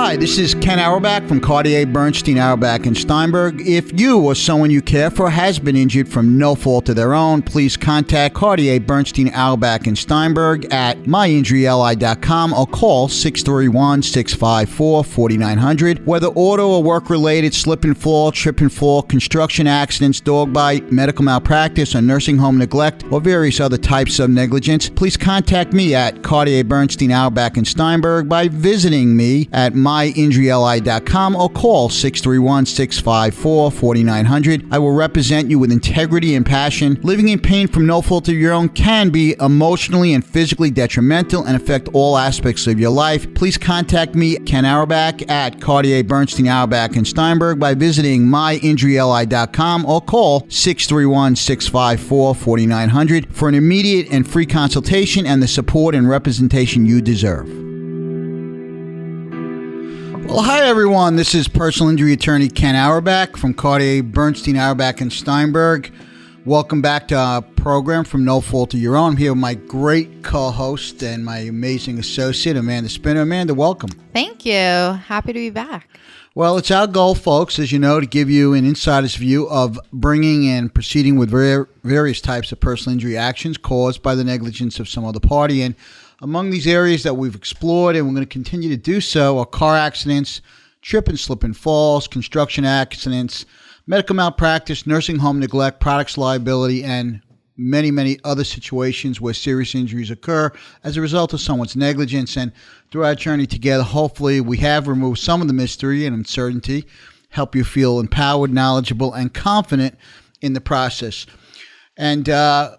Hi, this is Ken Auerbach from Cartier, Bernstein, Auerbach, and Steinberg. If you or someone you care for has been injured from no fault of their own, please contact Cartier, Bernstein, Auerbach, and Steinberg at myinjuryli.com or call 631-654-4900. Whether auto or work-related, slip and fall, trip and fall, construction accidents, dog bite, medical malpractice, or nursing home neglect, or various other types of negligence, please contact me at Cartier, Bernstein, Auerbach, and Steinberg by visiting me at myinjuryli.com or call 631-654-4900. I will represent you with integrity and passion. Living in pain from no fault of your own can be emotionally and physically detrimental and affect all aspects of your life. Please contact me, Ken Auerbach, at Cartier, Bernstein, Auerbach, and Steinberg by visiting myinjuryli.com or call 631-654-4900 for an immediate and free consultation and the support and representation you deserve. Well, hi, everyone. This is personal injury attorney Ken Auerbach from Cartier, Bernstein, Auerbach, and Steinberg. Welcome back to our program From No Fault of Your Own. I'm here with my great co-host and my amazing associate, Amanda Spinner. Amanda, welcome. Thank you. Happy to be back. Well, it's our goal, folks, as you know, to give you an insider's view of bringing and proceeding with various types of personal injury actions caused by the negligence of some other party. And among these areas that we've explored, and we're going to continue to do so, are car accidents, trip and slip and falls, construction accidents, medical malpractice, nursing home neglect, products liability, and many, many other situations where serious injuries occur as a result of someone's negligence. And through our journey together, hopefully we have removed some of the mystery and uncertainty, help you feel empowered, knowledgeable, and confident in the process. And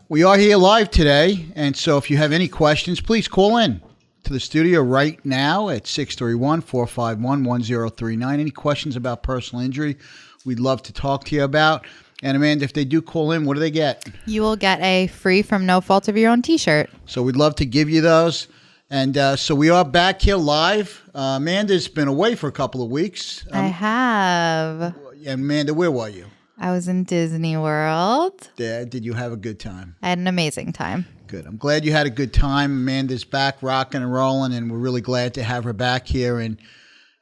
we are here live today, and so if you have any questions, please call in to the studio right now at 631-451-1039. Any questions about personal injury, we'd love to talk to you about. And Amanda, if they do call in, what do they get? You will get a free From No Fault of Your Own t-shirt. So we'd love to give you those. And so we are back here live. Amanda's been away for a couple of weeks. I have. Amanda, where were you? I was in Disney World. Yeah, did you have a good time? I had an amazing time. Good. I'm glad you had a good time. Amanda's back rocking and rolling, and we're really glad to have her back here. And,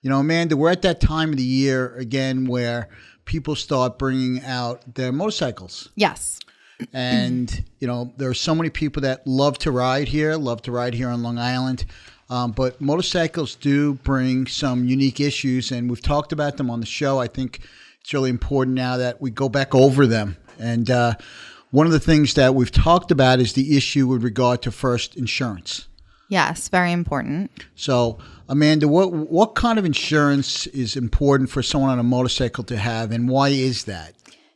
you know, Amanda, we're at that time of the year, again, where people start bringing out their motorcycles. Yes. And, you know, there are so many people that love to ride here on Long Island. But motorcycles do bring some unique issues, and we've talked about them on the show. I think it's really important now that we go back over them. And one of the things that we've talked about is the issue with regard to first insurance. Yes, very important. So, Amanda, what kind of insurance is important for someone on a motorcycle to have, and why is that?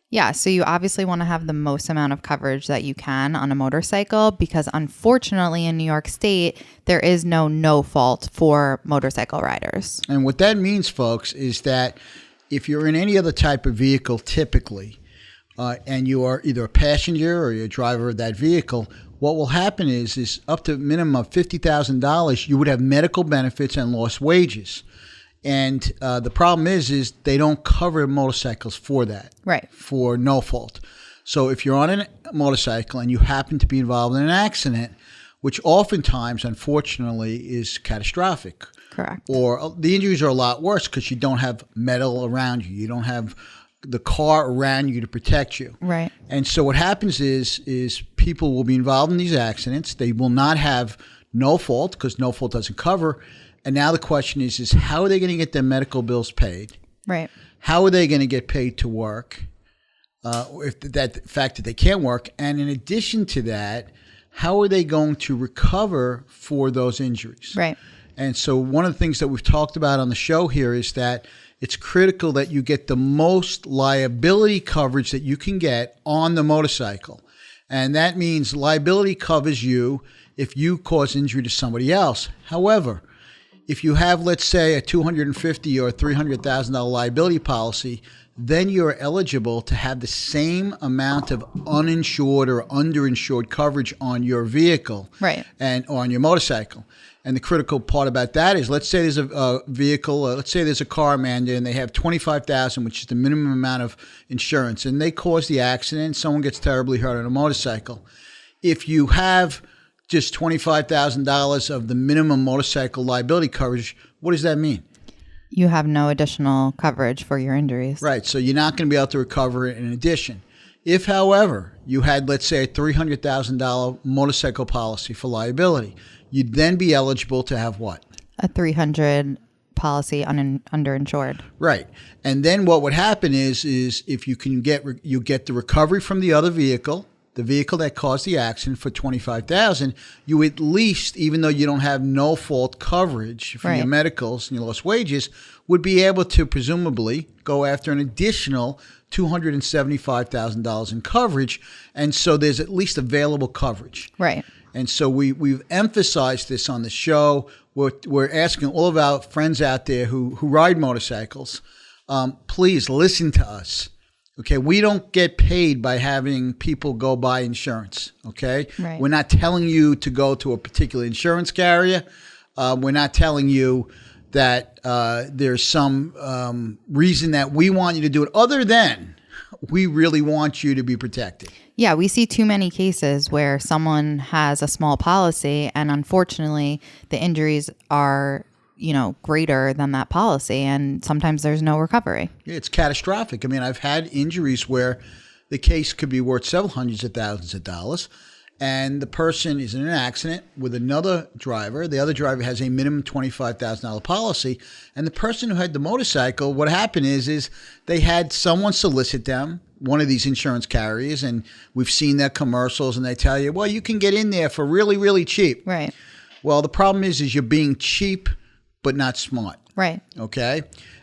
Yeah, so you obviously want to have the most amount of coverage that you can on a motorcycle because unfortunately in New York State, there is no fault for motorcycle riders. And what that means, folks, is that if you're in any other type of vehicle typically, and you are either a passenger or you're a driver of that vehicle, what will happen is up to a minimum of $50,000, you would have medical benefits and lost wages. And the problem is they don't cover motorcycles for that, right? For no fault. So if you're on a motorcycle and you happen to be involved in an accident, which oftentimes, unfortunately, is catastrophic. Correct. Or the injuries are a lot worse because you don't have metal around you. You don't have the car around you to protect you. Right. And so what happens is people will be involved in these accidents. They will not have no fault because no fault doesn't cover. And now the question is how are they going to get their medical bills paid? Right. How are they going to get paid to work? If that the fact that they can't work. And in addition to that, how are they going to recover for those injuries? Right. And so one of the things that we've talked about on the show here is that it's critical that you get the most liability coverage that you can get on the motorcycle. And that means liability covers you if you cause injury to somebody else. However, if you have, let's say, a $250,000 or $300,000 liability policy, then you're eligible to have the same amount of uninsured or underinsured coverage on your vehicle, right, and or on your motorcycle. And the critical part about that is, let's say there's a vehicle, let's say there's a car, Amanda, and they have $25,000, which is the minimum amount of insurance, and they cause the accident, someone gets terribly hurt on a motorcycle. If you have just $25,000 of the minimum motorcycle liability coverage, what does that mean? you have no additional coverage for your injuries. Right. So you're not going to be able to recover it in addition. If, however, you had, let's say, a $300,000 motorcycle policy for liability, you'd then be eligible to have what? A 300 policy underinsured. Right. And then what would happen is if you can you get the recovery from the other vehicle, the vehicle that caused the accident for $25,000, you at least, even though you don't have no fault coverage for your medicals and your lost wages, would be able to presumably go after an additional $275,000 in coverage. And so there's at least available coverage. Right. And so we've emphasized this on the show. We're asking all of our friends out there who ride motorcycles, please listen to us. Okay, we don't get paid by having people go buy insurance. Okay, right. We're not telling you to go to a particular insurance carrier. We're not telling you that there's some reason that we want you to do it, other than we really want you to be protected. Yeah, we see too many cases where someone has a small policy and unfortunately the injuries are, greater than that policy, and sometimes there's no recovery. Yeah, it's catastrophic. I mean, I've had injuries where the case could be worth several hundreds of thousands of dollars, and the person is in an accident with another driver. The other driver has a minimum $25,000 policy, and the person who had the motorcycle, what happened is they had someone solicit them, one of these insurance carriers, and we've seen their commercials, and they tell you, well, you can get in there for really, really cheap. Right. Well, the problem is you're being cheap but not smart. Right. Okay?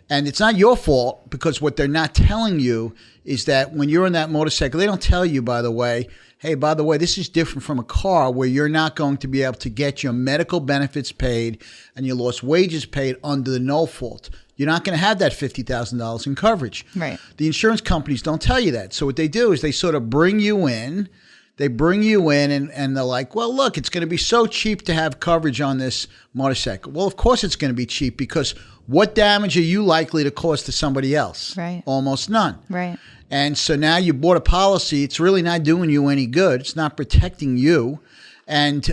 And it's not your fault, because what they're not telling you is that when you're on that motorcycle, they don't tell you, by the way, hey, by the way, this is different from a car where you're not going to be able to get your medical benefits paid and your lost wages paid under the no fault. You're not going to have that $50,000 in coverage. Right. The insurance companies don't tell you that. So what they do is they sort of bring you in. They bring you in and they're like, well, look, it's going to be so cheap to have coverage on this motorcycle. Well, of course it's going to be cheap, because what damage are you likely to cause to somebody else? Right. Almost none. Right. And so now you bought a policy. It's really not doing you any good. It's not protecting you. And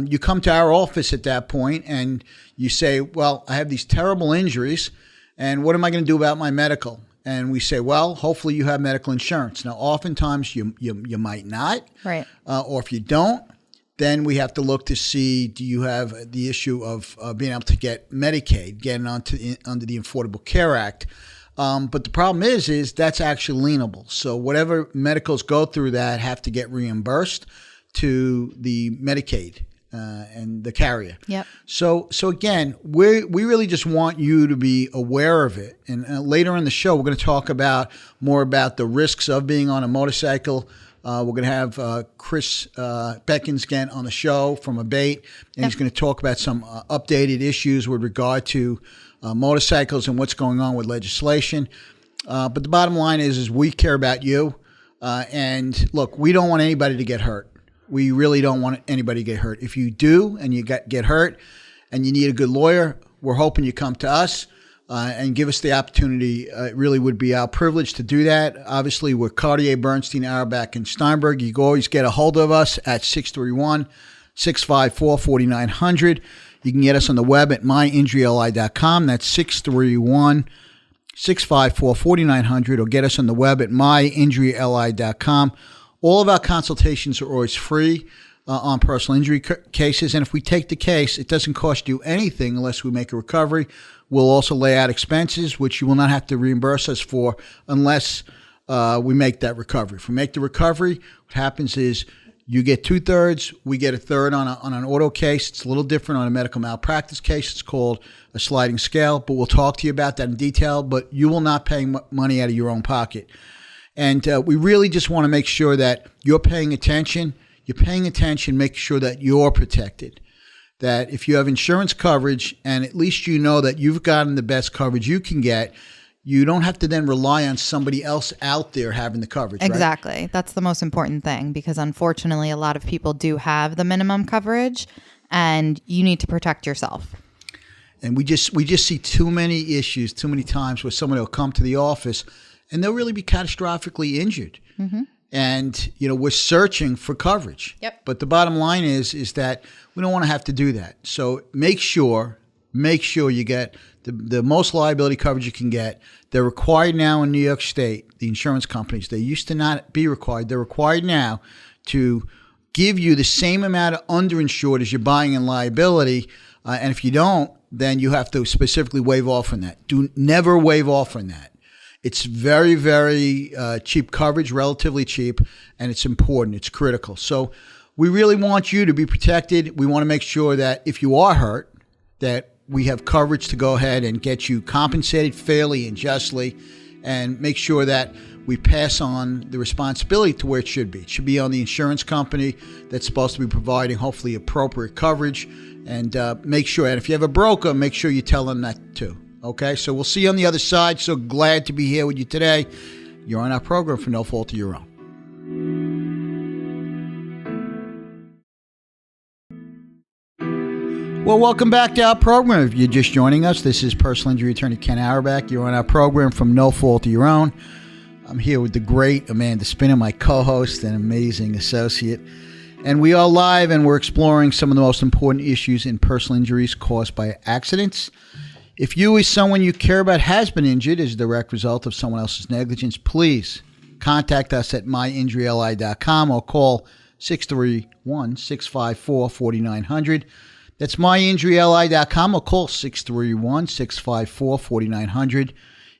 you come to our office at that point and you say, well, I have these terrible injuries, and what am I going to do about my medical? And we say, well, hopefully you have medical insurance. Now, oftentimes you might not. Right. Or if you don't, then we have to look to see, do you have the issue of being able to get Medicaid, getting under the Affordable Care Act. But the problem is that's actually lienable. So whatever medicals go through that have to get reimbursed to the Medicaid and the carrier. Yep. So again, we really just want you to be aware of it. And later in the show, we're going to talk more about the risks of being on a motorcycle. We're going to have Chris Beckins again on the show from Abate, and he's going to talk about some updated issues with regard to motorcycles and what's going on with legislation. But the bottom line is we care about you. And look, we don't want anybody to get hurt. We really don't want anybody to get hurt. If you do and you get hurt and you need a good lawyer, we're hoping you come to us and give us the opportunity. It really would be our privilege to do that. Obviously, we're Cartier, Bernstein, Auerbach, and Steinberg. You can always get a hold of us at 631-654-4900. You can get us on the web at myinjuryli.com. That's 631-654-4900, or get us on the web at myinjuryli.com. All of our consultations are always free on personal injury cases. And if we take the case, it doesn't cost you anything unless we make a recovery. We'll also lay out expenses, which you will not have to reimburse us for unless we make that recovery. If we make the recovery, what happens is you get 2/3, we get 1/3 on an auto case. It's a little different on a medical malpractice case. It's called a sliding scale, but we'll talk to you about that in detail. But you will not pay money out of your own pocket. And we really just want to make sure that you're paying attention. You're paying attention, make sure that you're protected. That if you have insurance coverage and at least you know that you've gotten the best coverage you can get, you don't have to then rely on somebody else out there having the coverage. Exactly. Right? That's the most important thing, because unfortunately a lot of people do have the minimum coverage and you need to protect yourself. And we just see too many issues, too many times where somebody will come to the office and they'll really be catastrophically injured. Mm-hmm. And, we're searching for coverage. Yep. But the bottom line is that we don't want to have to do that. So make sure you get the most liability coverage you can get. They're required now in New York State, the insurance companies. They used to not be required. They're required now to give you the same amount of underinsured as you're buying in liability. And if you don't, then you have to specifically waive off on that. Never waive off on that. It's very, very cheap coverage, relatively cheap, and it's important. It's critical. So we really want you to be protected. We want to make sure that if you are hurt, that we have coverage to go ahead and get you compensated fairly and justly, and make sure that we pass on the responsibility to where it should be. It should be on the insurance company that's supposed to be providing hopefully appropriate coverage. And make sure, and if you have a broker, make sure you tell them that too. Okay, so we'll see you on the other side. So glad to be here with you today. You're on our program for no fault of your own. Well, welcome back to our program. If you're just joining us, this is personal injury attorney Ken Auerbach. You're on our program from No Fault of Your Own. I'm here with the great Amanda Spinner, my co-host and amazing associate. And we are live, and we're exploring some of the most important issues in personal injuries caused by accidents. If you or someone you care about has been injured as a direct result of someone else's negligence, please contact us at myinjuryli.com or call 631-654-4900. That's myinjuryli.com or call 631-654-4900.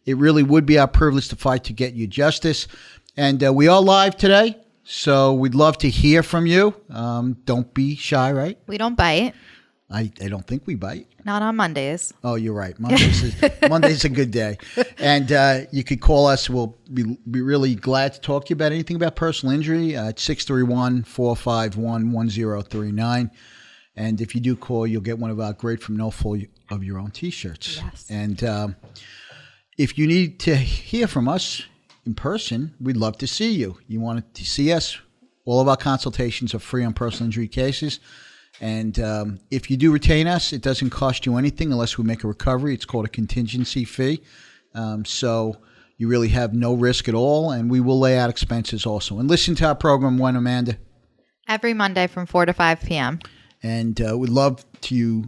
It really would be our privilege to fight to get you justice. And we are live today, so we'd love to hear from you. Don't be shy, right? We don't bite. I don't think we bite. Not on Mondays. Oh, you're right. Monday's a good day. And you could call us. We'll be really glad to talk to you about anything about personal injury at 631-451-1039. And if you do call, you'll get one of our Great From No Fault of Your Own t-shirts. Yes. And if you need to hear from us in person, we'd love to see you. You want to see us? All of our consultations are free on personal injury cases. And if you do retain us, it doesn't cost you anything unless we make a recovery. It's called a contingency fee. So you really have no risk at all, and we will lay out expenses also. And listen to our program when, Amanda? Every Monday from 4 to 5 p.m. And we'd love to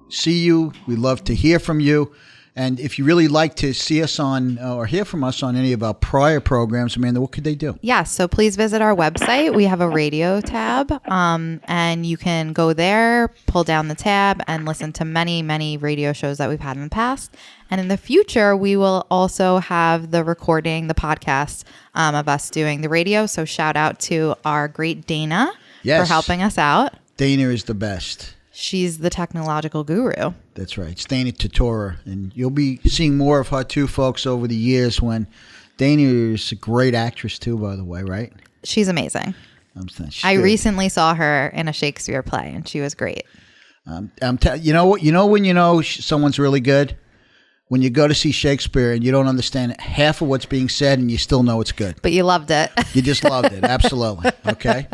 see you. We'd love to hear from you. And if you really like to see us on or hear from us on any of our prior programs, Amanda, what could they do? Yes, so please visit our website. We have a radio tab, and you can go there, pull down the tab, and listen to many, many radio shows that we've had in the past. And in the future, we will also have the recording, the podcast of us doing the radio. So shout out to our great Dana for helping us out. Dana is the best. She's the technological guru. That's right. It's Dana Tutora. And you'll be seeing more of her too, folks, over the years when Dana is a great actress too, by the way, right? She's amazing. I recently saw her in a Shakespeare play, and she was great. You know what? You know when you know someone's really good? When you go to see Shakespeare and you don't understand half of what's being said and you still know it's good. But you loved it. You just loved it. Absolutely. Okay.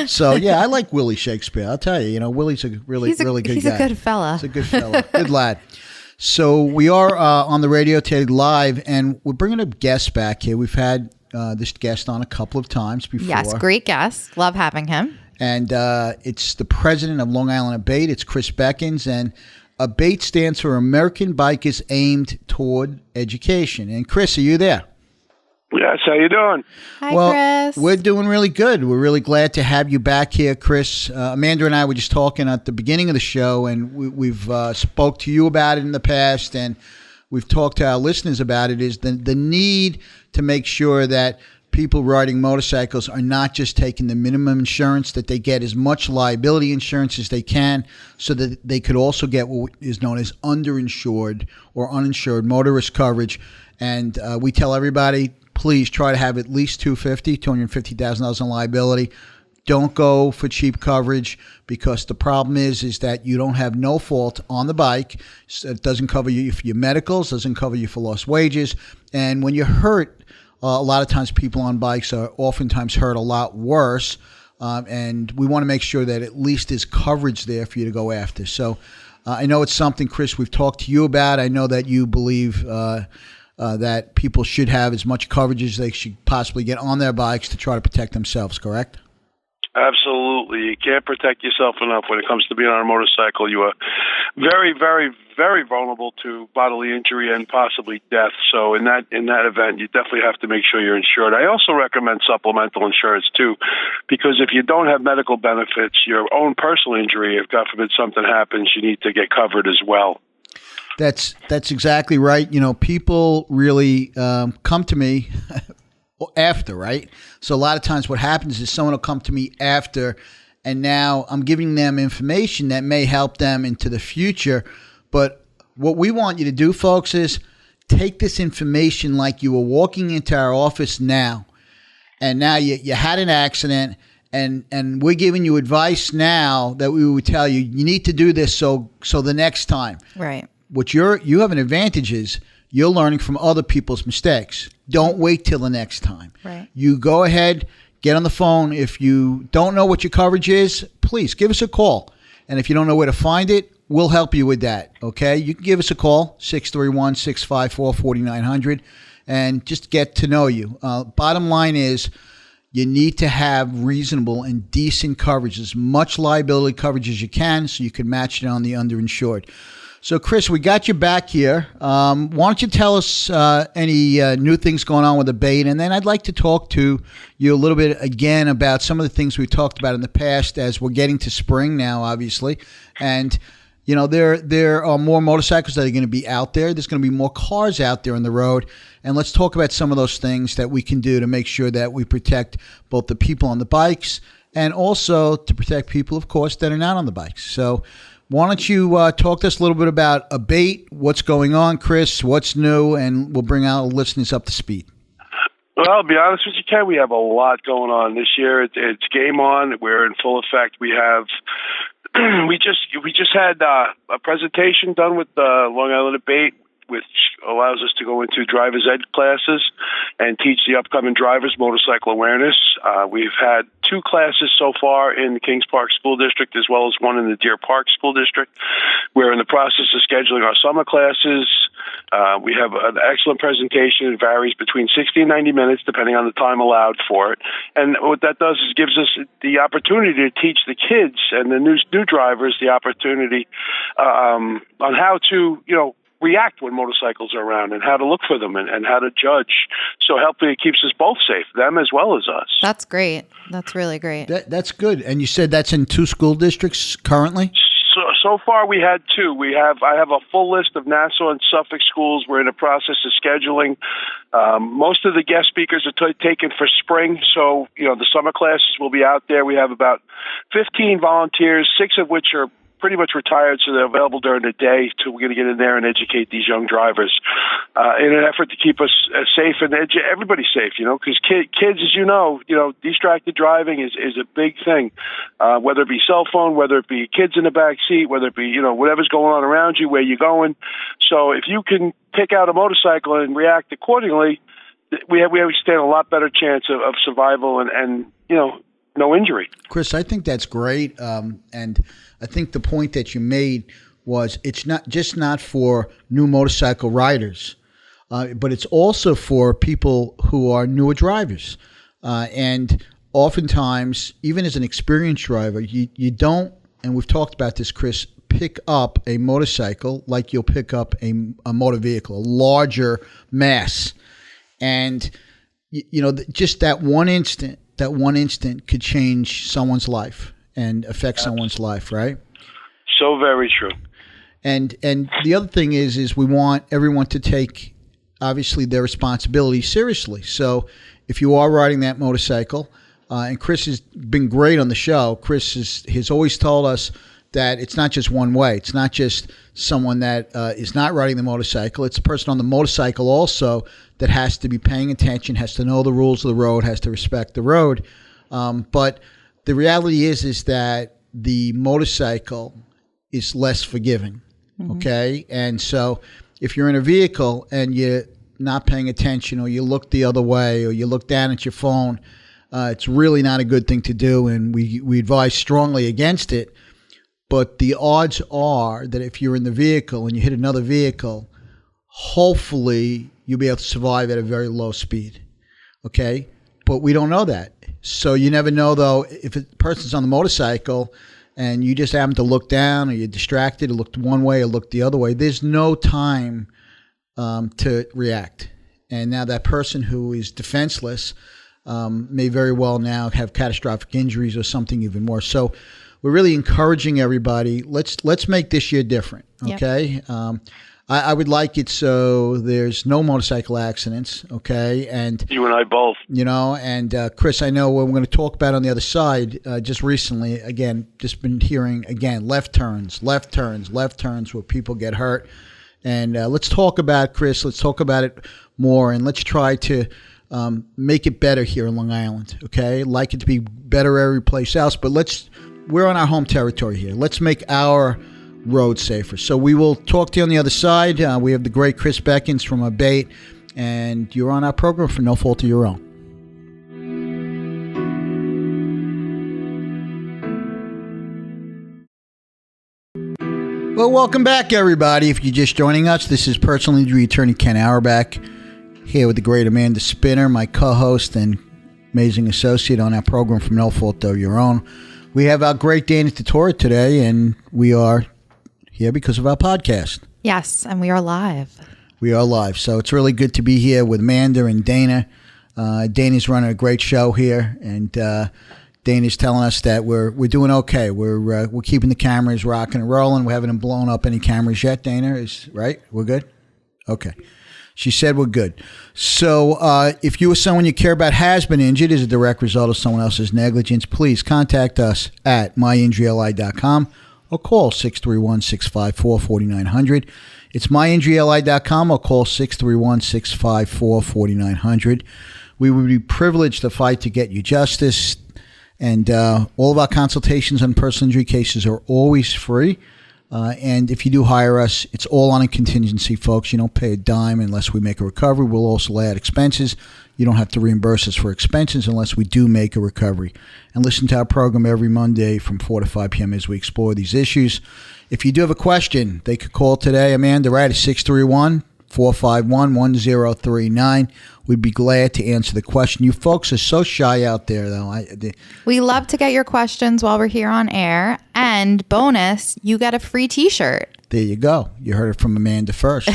So, yeah, I like Willie Shakespeare. I'll tell you, Willie's a really good guy. He's a good fella. He's a good fella. Good lad. So we are on the radio today live, and we're bringing a guest back here. We've had this guest on a couple of times before. Yes, great guest. Love having him. And it's the president of Long Island Abate. It's Chris Beckins, and ABATE stands for American Bikers Aimed Toward Education. And Chris, are you there? Yes, how you doing? Hi, Chris. We're doing really good. We're really glad to have you back here, Chris. Amanda and I were just talking at the beginning of the show, and we've spoke to you about it in the past, and we've talked to our listeners about it, is the need to make sure that people riding motorcycles are not just taking the minimum insurance, that they get as much liability insurance as they can, so that they could also get what is known as underinsured or uninsured motorist coverage. And we tell everybody, please try to have at least $250,000 in liability. Don't go for cheap coverage, because the problem is that you don't have no fault on the bike. So it doesn't cover you for your medicals, doesn't cover you for lost wages. And when you're hurt, a lot of times people on bikes are oftentimes hurt a lot worse, and we want to make sure that at least there's coverage there for you to go after. So I know it's something, Chris, we've talked to you about. I know that you believe that people should have as much coverage as they should possibly get on their bikes to try to protect themselves, correct? Absolutely. You can't protect yourself enough when it comes to being on a motorcycle. You are very, very, very vulnerable to bodily injury and possibly death. So in that event, you definitely have to make sure you're insured. I also recommend supplemental insurance too, because if you don't have medical benefits, your own personal injury, if God forbid something happens, you need to get covered as well. That's exactly right. You know, people really come to me after, right? So a lot of times what happens is someone will come to me after, and now I'm giving them information that may help them into the future. But what we want you to do, folks, is take this information like you were walking into our office now, and now you had an accident, and we're giving you advice now that we would tell you, you need to do this so the next time. Right. What you have an advantage is you're learning from other people's mistakes. Don't wait till the next time. Right. You go ahead, get on the phone. If you don't know what your coverage is, please give us a call. And if you don't know where to find it, we'll help you with that. Okay? You can give us a call, 631-654-4900, and just get to know you. Bottom line is you need to have reasonable and decent coverage, as much liability coverage as you can, so you can match it on the underinsured. So, Chris, we got you back here. Why don't you tell us any new things going on with Abate, and then I'd like to talk to you a little bit again about some of the things we talked about in the past, as we're getting to spring now, obviously. And, you know, there are more motorcycles that are going to be out there. There's going to be more cars out there on the road. And let's talk about some of those things that we can do to make sure that we protect both the people on the bikes and also to protect people, of course, that are not on the bikes. So, why don't you talk to us a little bit about Abate, what's going on, Chris, what's new, and we'll bring our listeners up to speed. Well, I'll be honest with you, Ken, we have a lot going on this year. It's game on. We're in full effect. We have we just had a presentation done with Long Island Abate, which allows us to go into driver's ed classes and teach the upcoming drivers motorcycle awareness. We've had 2 classes so far in the Kings Park School District, as well as one in the Deer Park School District. We're in the process of scheduling our summer classes. We have an excellent presentation. It varies between 60 and 90 minutes, depending on the time allowed for it. And what that does is gives us the opportunity to teach the kids and the new drivers the opportunity on how to, react when motorcycles are around and how to look for them and how to judge. So hopefully it keeps us both safe, them as well as us. That's great. That's really great. That's good. And you said that's in 2 school districts currently? So far we had 2. I have a full list of Nassau and Suffolk schools. We're in the process of scheduling. Most of the guest speakers are taken for spring. So, the summer classes will be out there. We have about 15 volunteers, 6 of which are pretty much retired, so they're available during the day. So we're going to get in there and educate these young drivers in an effort to keep us safe and everybody safe, because kids, as distracted driving is a big thing, whether it be cell phone, whether it be kids in the back seat, whether it be, whatever's going on around you, where you're going. So if you can pick out a motorcycle and react accordingly, we stand a lot better chance of survival and no injury. Chris, I think that's great. And I think the point that you made was it's not for new motorcycle riders, but it's also for people who are newer drivers. And oftentimes, even as an experienced driver, you don't, and we've talked about this, Chris, pick up a motorcycle like you'll pick up a motor vehicle, a larger mass. And, just that one instant could change someone's life and affect someone's life, right? So very true. And the other thing is we want everyone to take, obviously, their responsibility seriously. So if you are riding that motorcycle, and Chris has been great on the show, Chris has always told us that it's not just one way. It's not just someone that is not riding the motorcycle. It's a person on the motorcycle also that has to be paying attention, has to know the rules of the road, has to respect the road. But the reality is that the motorcycle is less forgiving, okay? And so if you're in a vehicle and you're not paying attention, or you look the other way, or you look down at your phone, it's really not a good thing to do, and we advise strongly against it. But the odds are that if you're in the vehicle and you hit another vehicle, hopefully you'll be able to survive at a very low speed, okay? But we don't know that. So you never know, though, if a person's on the motorcycle and you just happen to look down, or you're distracted, or looked one way or looked the other way, there's no time to react. And now that person who is defenseless may very well now have catastrophic injuries or something even worse. So we're really encouraging everybody. Let's make this year different. Okay. Yep. I would like it so there's no motorcycle accidents. Okay. And you and I both, and Chris, I know what we're going to talk about on the other side, just recently, again, just been hearing again, left turns where people get hurt. And let's talk about, Chris, let's talk about it more, and let's try to make it better here in Long Island. Okay. Like it to be better every place else, but we're on our home territory here. Let's make our road safer. So we will talk to you on the other side. We have the great Chris Beckins from Abate, and you're on our program for no fault of your own. Well, welcome back, everybody. If you're just joining us, this is personal injury attorney Ken Auerbach here with the great Amanda Spinner, my co-host and amazing associate on our program from No Fault of Your Own. We have our great Dana Tortora today, and we are here because of our podcast. Yes, and we are live. We are live, so it's really good to be here with Amanda and Dana. Dana's running a great show here, and Dana's telling us that we're doing okay. We're keeping the cameras rocking and rolling. We haven't blown up any cameras yet. Dana is right. We're good. Okay. She said we're good. So if you or someone you care about has been injured as a direct result of someone else's negligence, please contact us at myinjuryli.com or call 631-654-4900. It's myinjuryli.com or call 631-654-4900. We would be privileged to fight to get you justice. And all of our consultations on personal injury cases are always free. And if you do hire us, it's all on a contingency, folks. You don't pay a dime unless we make a recovery. We'll also add expenses. You don't have to reimburse us for expenses unless we do make a recovery. And listen to our program every Monday from 4 to 5 p.m. as we explore these issues. If you do have a question, they could call today, Amanda, right, at 631-451-1039. We'd be glad to answer the question. You folks are so shy out there, though. We love to get your questions while we're here on air. And bonus, you get a free T-shirt. There you go. You heard it from Amanda first.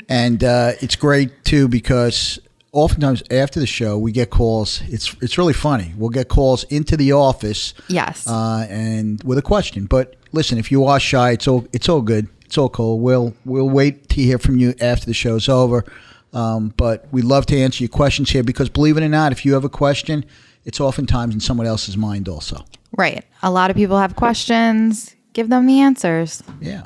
And it's great, too, because oftentimes after the show, we get calls. It's really funny. We'll get calls into the office. Yes. And with a question. But listen, if you are shy, it's all good. It's all cool. We'll wait to hear from you after the show's over. But we'd love to answer your questions here because, believe it or not, if you have a question, it's oftentimes in someone else's mind also. Right. A lot of people have questions. Give them the answers. Yeah.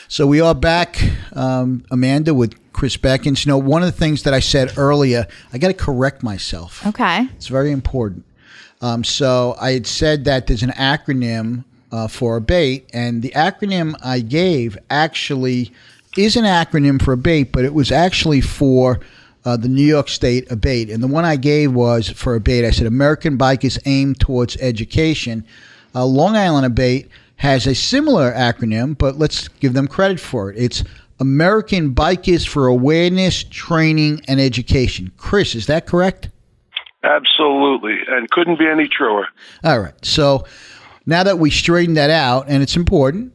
So we are back, Amanda, with Chris Beckins. One of the things that I said earlier, I got to correct myself. Okay. It's very important. So I had said that there's an acronym for Abate, and the acronym I gave actually is an acronym for Abate, but it was actually for the New York State Abate. And the one I gave was for Abate. I said American Bikers Aim Towards Education. Long Island Abate has a similar acronym, but let's give them credit for it. It's American Bikers for Awareness, Training, and Education. Chris, is that correct? Absolutely, and couldn't be any truer. All right. So now that we straightened that out, and it's important,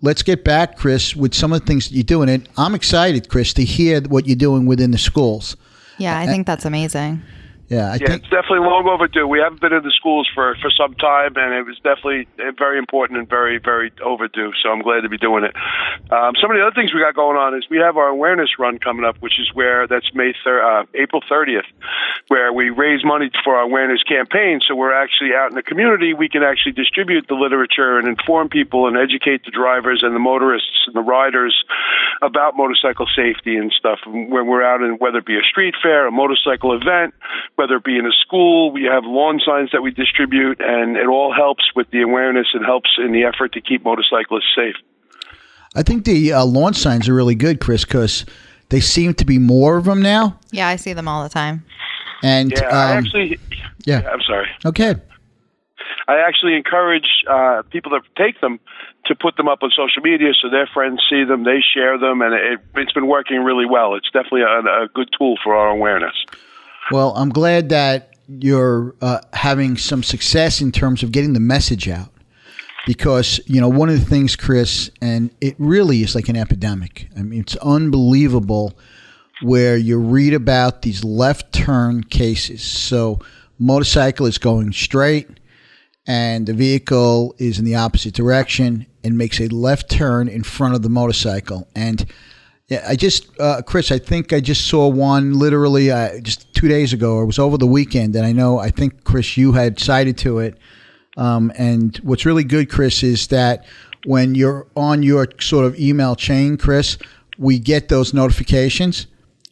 let's get back, Chris, with some of the things that you're doing. And I'm excited, Chris, to hear what you're doing within the schools. Yeah, I think that's amazing. Yeah, I think it's definitely long overdue. We haven't been in the schools for some time, and it was definitely very important and very, very overdue. So I'm glad to be doing it. Some of the other things we got going on is we have our awareness run coming up, which is that's April 30th, where we raise money for our awareness campaign. So we're actually out in the community. We can actually distribute the literature and inform people and educate the drivers and the motorists and the riders about motorcycle safety and stuff. When we're out in, whether it be a street fair, a motorcycle event, whether it be in a school, we have lawn signs that we distribute, and it all helps with the awareness and helps in the effort to keep motorcyclists safe. I think the lawn signs are really good, Chris, because they seem to be more of them now. Yeah, I see them all the time. And I'm sorry. Okay. I actually encourage people that take them to put them up on social media so their friends see them, they share them, and it's been working really well. It's definitely a good tool for our awareness. Well, I'm glad that you're having some success in terms of getting the message out. because, one of the things, Chris, and it really is like an epidemic. I mean, it's unbelievable where you read about these left turn cases. So motorcycle is going straight and the vehicle is in the opposite direction and makes a left turn in front of the motorcycle. And I just, Chris, I think I just saw one literally just 2 days ago, or it was over the weekend. And I think, Chris, you had cited to it. And what's really good, Chris, is that when you're on your sort of email chain, Chris, we get those notifications.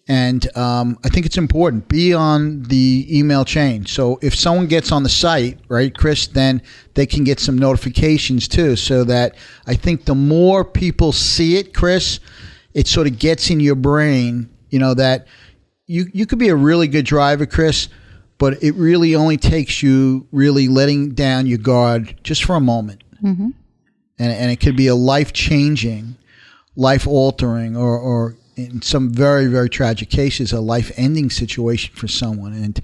And I think it's important. Be on the email chain. So if someone gets on the site, right, Chris, then they can get some notifications too. So that I think the more people see it, Chris, it sort of gets in your brain, that you could be a really good driver, Chris, but it really only takes you really letting down your guard just for a moment. Mm-hmm. And it could be a life-changing, life-altering, or in some very, very tragic cases, a life-ending situation for someone. And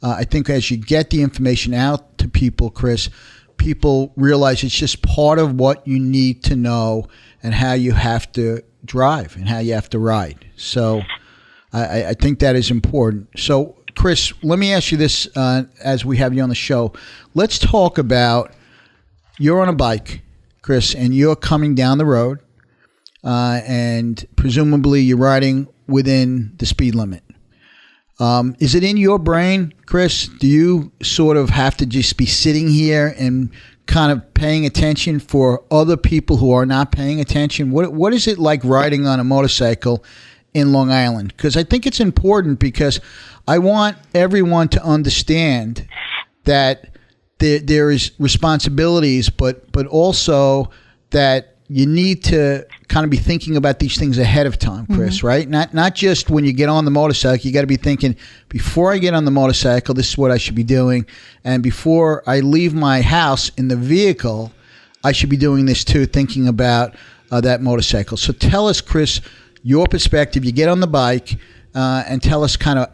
I think as you get the information out to people, Chris, people realize it's just part of what you need to know and how you have to drive and how you have to ride. So I think that is important. So, Chris, let me ask you this as we have you on the show. Let's talk about, you're on a bike, Chris, and you're coming down the road, and presumably you're riding within the speed limit. Is it in your brain, Chris? Do you sort of have to just be sitting here and kind of paying attention for other people who are not paying attention? What is it like riding on a motorcycle in Long Island? Because I think it's important, because I want everyone to understand that there is responsibilities, but also that you need to kind of be thinking about these things ahead of time, Chris, mm-hmm. right? Not just when you get on the motorcycle. You got to be thinking, before I get on the motorcycle, this is what I should be doing. And before I leave my house in the vehicle, I should be doing this too, thinking about that motorcycle. So tell us, Chris, your perspective. You get on the bike, and tell us kind of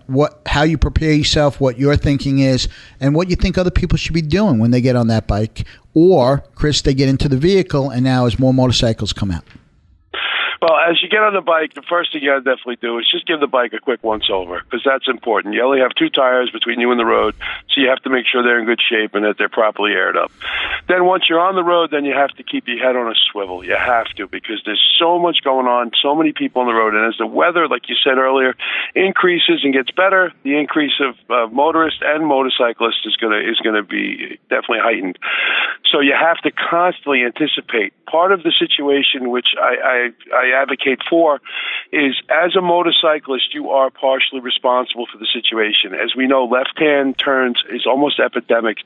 how you prepare yourself, what your thinking is, and what you think other people should be doing when they get on that bike. Or, Chris, they get into the vehicle, and now as more motorcycles come out. Well, as you get on the bike, the first thing you got to definitely do is just give the bike a quick once-over, because that's important. You only have 2 tires between you and the road, so you have to make sure they're in good shape and that they're properly aired up. Then once you're on the road, then you have to keep your head on a swivel. You have to, because there's so much going on, so many people on the road. And as the weather, like you said earlier, increases and gets better, the increase of motorists and motorcyclists is going to be definitely heightened. So you have to constantly anticipate. Part of the situation, which I advocate for, is as a motorcyclist, you are partially responsible for the situation. As we know, left-hand turns is almost epidemic,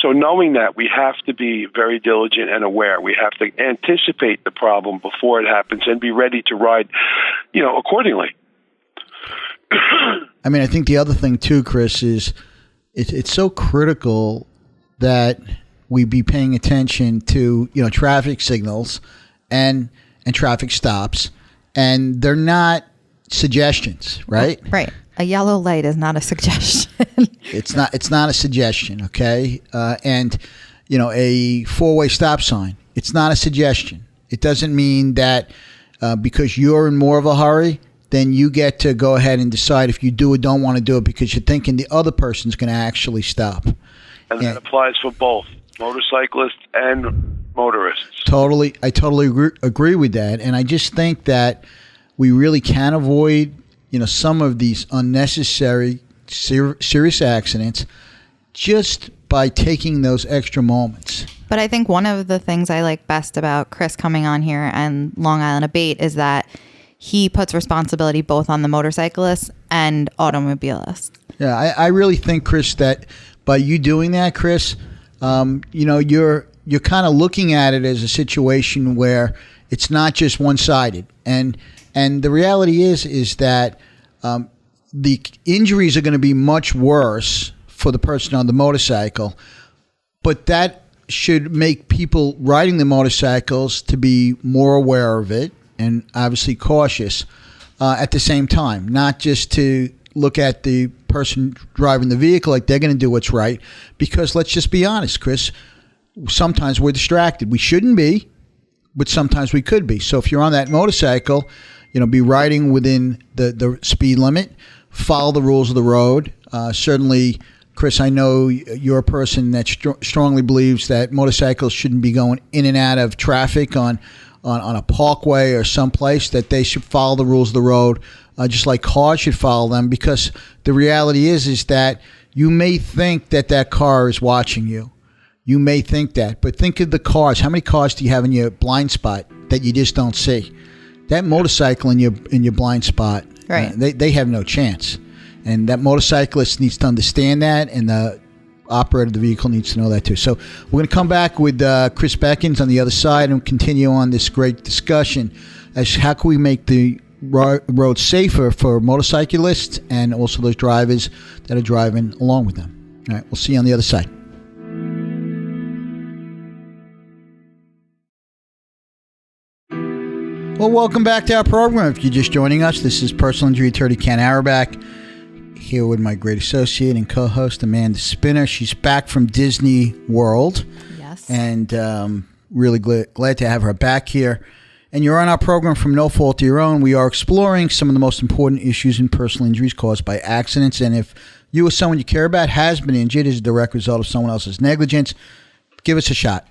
So knowing that, we have to be very diligent and aware. We have to anticipate the problem before it happens and be ready to ride, accordingly. I mean, I think the other thing too, Chris, is it's so critical that we be paying attention to, traffic signals and traffic stops, and they're not suggestions, right? Right. A yellow light is not a suggestion. It's not a suggestion, okay? And a 4-way stop sign, it's not a suggestion. It doesn't mean that because you're in more of a hurry, then you get to go ahead and decide if you do or don't want to do it because you're thinking the other person's going to actually stop. And that applies for both motorcyclists and motorists. I totally agree with that. And I just think that we really can avoid, some of these unnecessary serious accidents just by taking those extra moments. But I think one of the things I like best about Chris coming on here and Long Island Abate is that he puts responsibility both on the motorcyclists and automobilists. Yeah, I really think, Chris, that by you doing that, Chris, you're kind of looking at it as a situation where it's not just one-sided. And the reality is that the injuries are going to be much worse for the person on the motorcycle, but that should make people riding the motorcycles to be more aware of it and obviously cautious at the same time, not just to look at the person driving the vehicle like they're going to do what's right, because let's just be honest, Chris, sometimes we're distracted. We shouldn't be, but sometimes we could be. So if you're on that motorcycle, be riding within the speed limit, follow the rules of the road. Certainly, Chris, I know you're a person that strongly believes that motorcycles shouldn't be going in and out of traffic on a parkway or someplace, that they should follow the rules of the road, just like cars should follow them, because the reality is that you may think that car is watching you. You may think that, but think of the cars. How many cars do you have in your blind spot that you just don't see? That motorcycle in your blind spot, right? They have no chance, and that motorcyclist needs to understand that, and the operator of the vehicle needs to know that too. So we're going to come back with Chris Beckins on the other side and continue on this great discussion as how can we make the road safer for motorcyclists and also those drivers that are driving along with them. All right, we'll see you on the other side. Well, welcome back to our program. If you're just joining us, this is personal injury attorney Ken Auerbach, here with my great associate and co-host Amanda Spinner. She's back from Disney World. Yes. And really glad to have her back here. And you're on our program from No Fault of Your Own. We are exploring some of the most important issues in personal injuries caused by accidents. And if you or someone you care about has been injured as a direct result of someone else's negligence, give us a shot.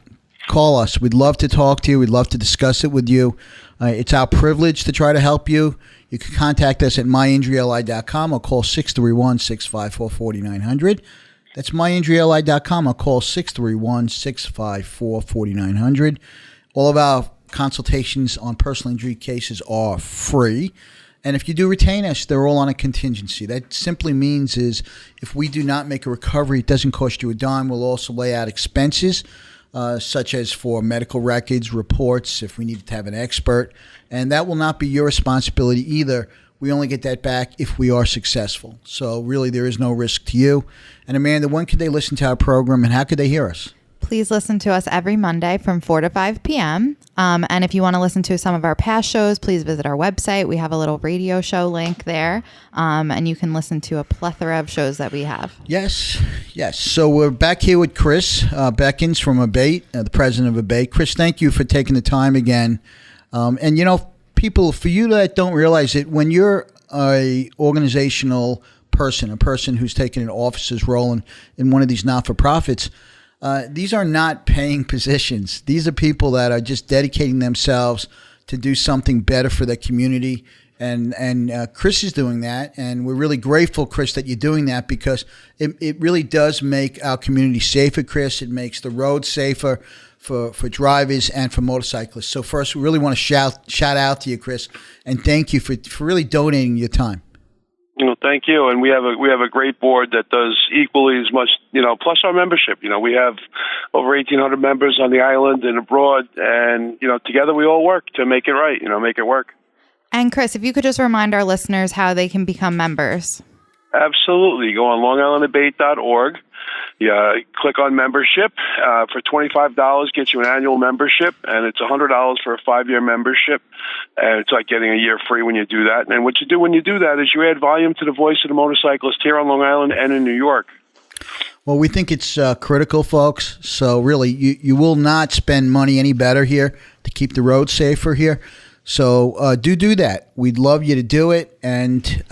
Call us. We'd love to talk to you. We'd love to discuss it with you. It's our privilege to try to help you. You can contact us at myinjuryli.com or call 631-654-4900. That's myinjuryli.com or call 631-654-4900. All of our consultations on personal injury cases are free. And if you do retain us, they're all on a contingency. That simply means is if we do not make a recovery, it doesn't cost you a dime. We'll also lay out expenses, such as for medical records, reports, if we need to have an expert. And that will not be your responsibility either. We only get that back if we are successful. So really, there is no risk to you. And Amanda, when could they listen to our program and how could they hear us? Please listen to us every Monday from 4 to 5 p.m. And if you want to listen to some of our past shows, please visit our website. We have a little radio show link there. And you can listen to a plethora of shows that we have. Yes. So we're back here with Chris Beckins from Abate, the president of Abate. Chris, thank you for taking the time again. And, people, for you that don't realize it, when you're a organizational person, a person who's taken an officer's role in one of these not-for-profits, these are not paying positions. These are people that are just dedicating themselves to do something better for their community. And Chris is doing that. And we're really grateful, Chris, that you're doing that because it really does make our community safer, Chris. It makes the roads safer for drivers and for motorcyclists. So first, we really want to shout out to you, Chris, and thank you for really donating your time. Thank you. And we have a great board that does equally as much, plus our membership. We have over 1,800 members on the island and abroad. And, together we all work to make it right, make it work. And Chris, if you could just remind our listeners how they can become members. Absolutely. Go on longislandabate.org. Yeah, click on membership. For $25, gets you an annual membership, and it's $100 for a 5-year membership. And it's like getting a year free when you do that. And what you do when you do that is you add volume to the voice of the motorcyclist here on Long Island and in New York. Well, we think it's critical, folks. So really, you will not spend money any better here to keep the roads safer here. So do that. We'd love you to do it. And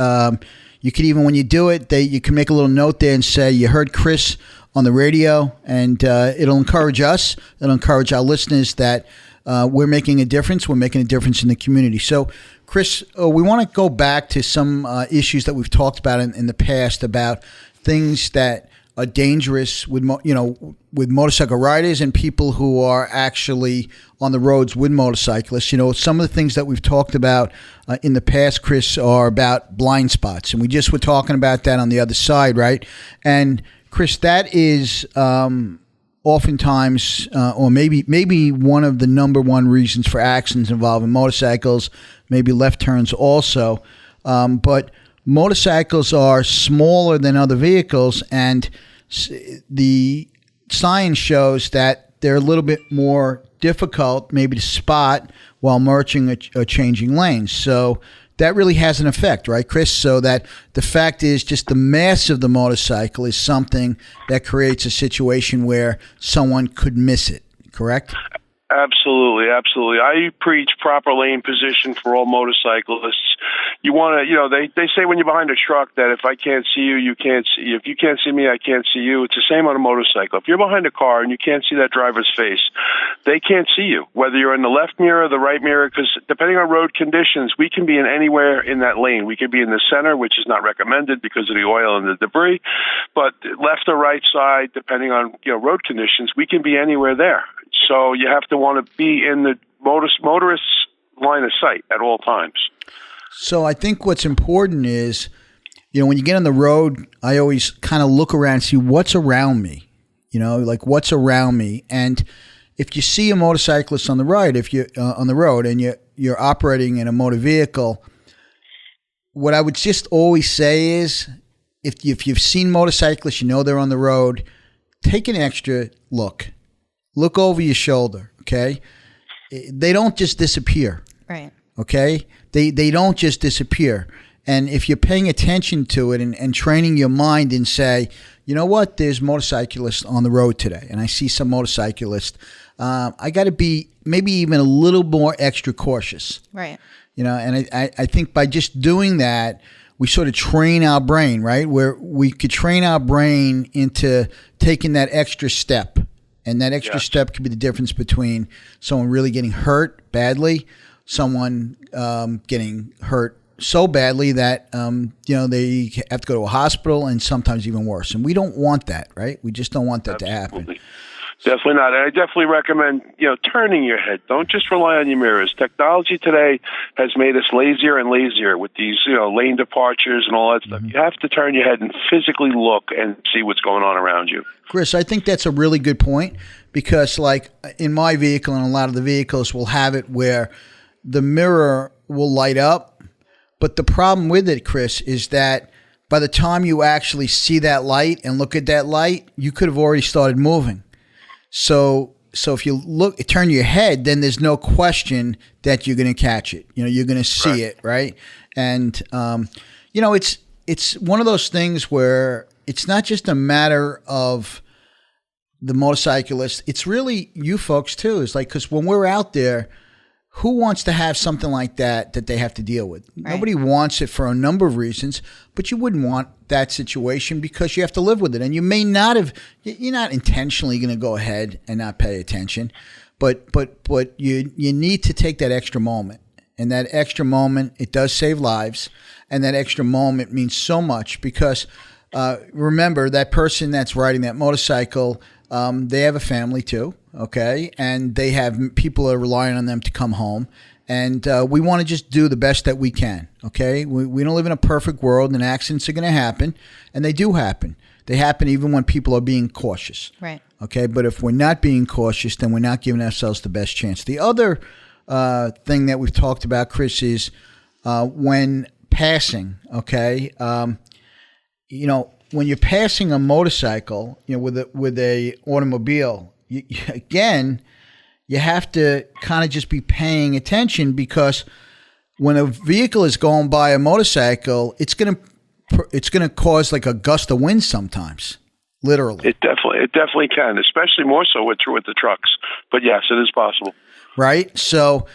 you could even, when you do it, you can make a little note there and say, you heard Chris on the radio, and it'll encourage us. It'll encourage our listeners that we're making a difference. We're making a difference in the community. So, Chris, we want to go back to some issues that we've talked about in the past about things that are dangerous with motorcycle riders and people who are actually on the roads with motorcyclists. Some of the things that we've talked about in the past, Chris, are about blind spots, and we just were talking about that on the other side, right? And Chris, that is oftentimes, or maybe one of the number one reasons for accidents involving motorcycles, maybe left turns also, but motorcycles are smaller than other vehicles, and the science shows that they're a little bit more difficult maybe to spot while merging or changing lanes. So that really has an effect, right, Chris? So that the fact is just the mass of the motorcycle is something that creates a situation where someone could miss it, correct? Absolutely, absolutely. I preach proper lane position for all motorcyclists. You want to, they say when you're behind a truck that if I can't see you, you can't see. If you can't see me, I can't see you. It's the same on a motorcycle. If you're behind a car and you can't see that driver's face, they can't see you, whether you're in the left mirror or the right mirror, because depending on road conditions, we can be in anywhere in that lane. We could be in the center, which is not recommended because of the oil and the debris, but left or right side, depending on road conditions, we can be anywhere there. So you have to want to be in the motorist's line of sight at all times. So I think what's important is, when you get on the road, I always kind of look around and see what's around me, like what's around me. And if you see a motorcyclist on the right, if you're on the road and you're operating in a motor vehicle, what I would just always say is if you've seen motorcyclists, they're on the road, take an extra look. Look over your shoulder, okay? They don't just disappear. Right. Okay? They don't just disappear. And if you're paying attention to it and training your mind and say, you know what, there's motorcyclists on the road today, and I see some motorcyclists, I got to be maybe even a little more extra cautious. Right. And I think by just doing that, we sort of train our brain, right? Where we could train our brain into taking that extra step. And that extra step could be the difference between someone really getting hurt badly, someone getting hurt so badly that they have to go to a hospital, and sometimes even worse. And we don't want that, right? We just don't want that to happen. Definitely not. And I definitely recommend, turning your head. Don't just rely on your mirrors. Technology today has made us lazier and lazier with these, lane departures and all that stuff. You have to turn your head and physically look and see what's going on around you. Chris, I think that's a really good point because, like, in my vehicle and a lot of the vehicles will have it where the mirror will light up. But the problem with it, Chris, is that by the time you actually see that light and look at that light, you could have already started moving. So if you turn your head, then there's no question that you're going to catch it. You're going to see it, right? And it's one of those things where it's not just a matter of the motorcyclist. It's really you folks too. It's like, because when we're out there, who wants to have something like that they have to deal with? Right. Nobody wants it for a number of reasons, but you wouldn't want that situation because you have to live with it. And you may not have, you're not intentionally going to go ahead and not pay attention, but you need to take that extra moment. And that extra moment, it does save lives. And that extra moment means so much because remember, that person that's riding that motorcycle, they have a family too, okay? And they have people that are relying on them to come home. And we want to just do the best that we can, okay? We don't live in a perfect world, and accidents are going to happen, and they do happen. They happen even when people are being cautious. Right. Okay, but if we're not being cautious, then we're not giving ourselves the best chance. The other thing that we've talked about, Chris, is when passing, okay? When you're passing a motorcycle, with a automobile, again, you have to kind of just be paying attention because when a vehicle is going by a motorcycle, it's gonna cause like a gust of wind sometimes, literally. It definitely can, especially more so with the trucks. But yes, it is possible. Right. So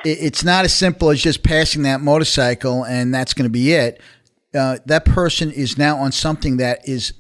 it's not as simple as just passing that motorcycle and that's going to be it. That person is now on something that is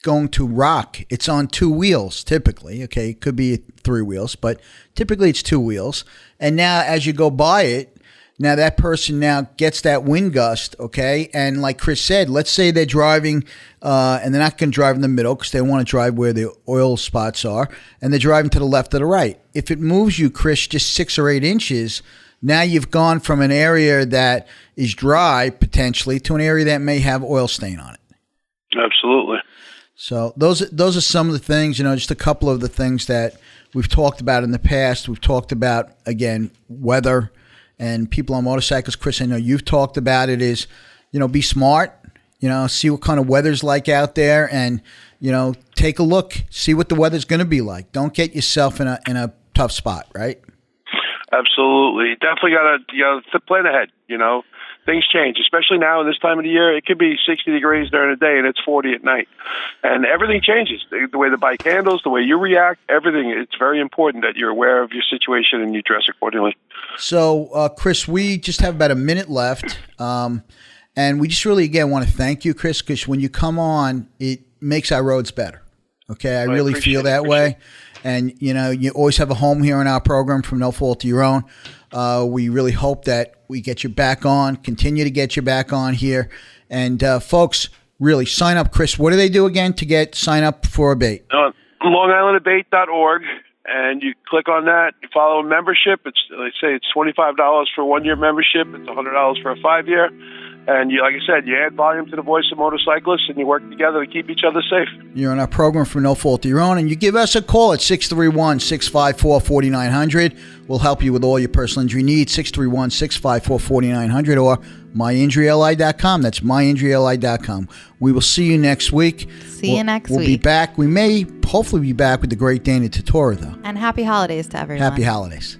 going to rock. It's on two wheels typically. Okay, it could be 3 wheels, but typically it's 2 wheels. And now as you go by it, now that person now gets that wind gust, okay? And like Chris said, let's say they're driving and they're not going to drive in the middle because they want to drive where the oil spots are, and they're driving to the left or the right. If it moves you, Chris, just 6 or 8 inches, now you've gone from an area that is dry potentially to an area that may have oil stain on it. Absolutely. So those are some of the things, just a couple of the things that we've talked about in the past. We've talked about, again, weather and people on motorcycles. Chris, I know you've talked about it is, be smart, see what kind of weather's like out there and, take a look, see what the weather's going to be like. Don't get yourself in a tough spot, right? Absolutely. Definitely got to plan ahead, things change, especially now in this time of the year. It could be 60 degrees during the day and it's 40 at night. And everything changes. The way the bike handles, the way you react, everything. It's very important that you're aware of your situation and you dress accordingly. So, Chris, we just have about a minute left. And we just really, again, want to thank you, Chris, because when you come on, it makes our roads better. Okay, I really feel that way. And, you know, you always have a home here in our program from no fault of your own. We really hope that we get you back on, continue to get you back on here. And, folks, really sign up. Chris, what do they do again to sign up for a bait? LongIslandAbate.org. And you click on that, you follow a membership. They say it's $25 for a 1-year membership. It's $100 for a 5-year. And you, like I said, you add volume to the voice of motorcyclists and you work together to keep each other safe. You're on our program for no fault of your own. And you give us a call at 631-654-4900. We'll help you with all your personal injury needs, 631-654-4900 or myinjuryli.com. That's myinjuryli.com. We will see you next week. See you next week. We'll be back. We may hopefully be back with the Great Dane of Tortora, though. And happy holidays to everyone. Happy holidays.